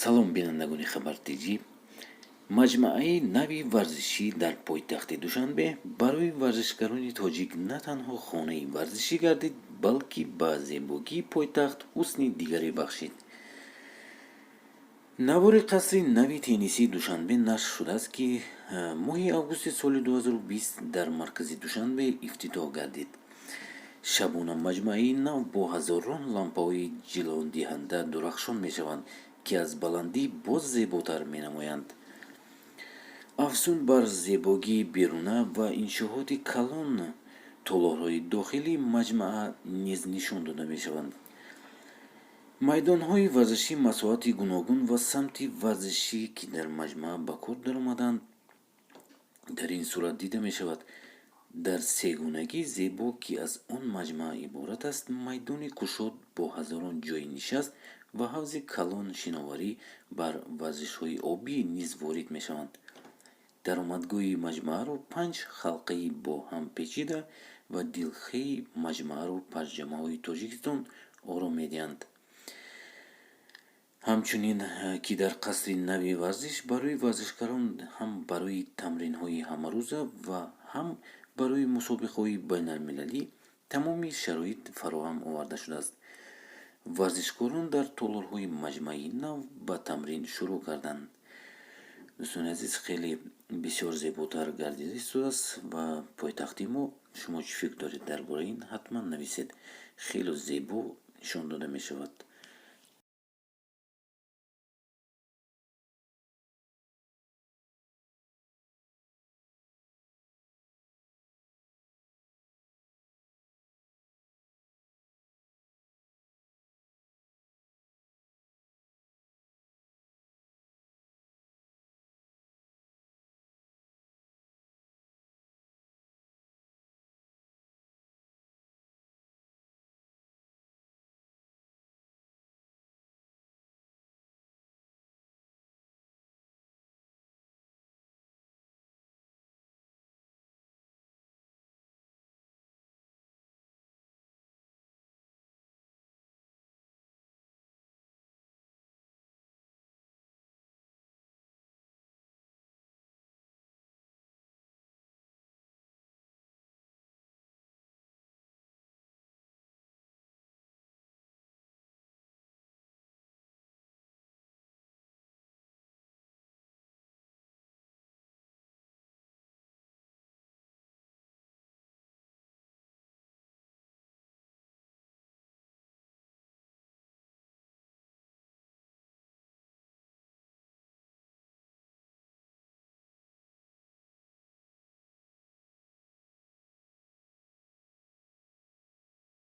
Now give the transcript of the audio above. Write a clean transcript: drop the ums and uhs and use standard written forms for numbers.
салом бинандагони хабартиҷӣ. Маҷмӯаи нави варзишӣ дар пойтахти Душанбе барои варзишгарони тоҷик на танҳо хонаи варзишӣ гардид, балки ба зебогии пойтахт ҳусни дигаре бахшид. навори қасри нави теннисии Душанбе нашр шудааст, ки моҳи августи соли 2020 дар маркази Душанбе ифтитоҳ гардид. шабона маҷмӯаи нав бо ҳазорон лампаҳои ҷиловдиҳанда дурахшон мешаванд, ки аз баландӣ боз зеботар менамоянд. афзун бар зебогии беруна ва иншооти калон, толорҳои дохилии маҷмӯа низ нишон дода мешаванд. майдонҳои варзишӣ, масоҳати гуногун ва самти варзишӣ, ки дар маҷмӯа ба кор даромаданд, дар ин сурат дида мешавад. дар сегунагии зебо, ки аз он маҷмӯа иборат аст, майдони кушод бо ҳазорон ҷойи нишаст ва ҳавзи калон шиноварӣ бар варзишҳои обӣ низ ворид мешаванд. даромадгоҳи маҷмӯаро 5 халқаи бо ҳам печида ва дилхеҳи маҷмӯаро паҷҷамаҳои Тоҷикистон ором медиҳанд. ҳамчунин, ки дар қасри нави варзиш барои варзишгарон ҳам барои тамринҳои ҳамарӯза ва ҳам барои мусобиқаҳои байналмилалӣ тамоми шароит фароҳам оварда шудааст. варзишгорон дар толорҳои маҷмӯаи нав ба тамрин шурӯъ карданд. дӯстони азиз, хеле бисёр зеботар гардида истодааст ва пойтахти мо. шумо чӣ фикр доред дар бораи ин? ҳатман нависед. хеле зебо нишон дода мешавад.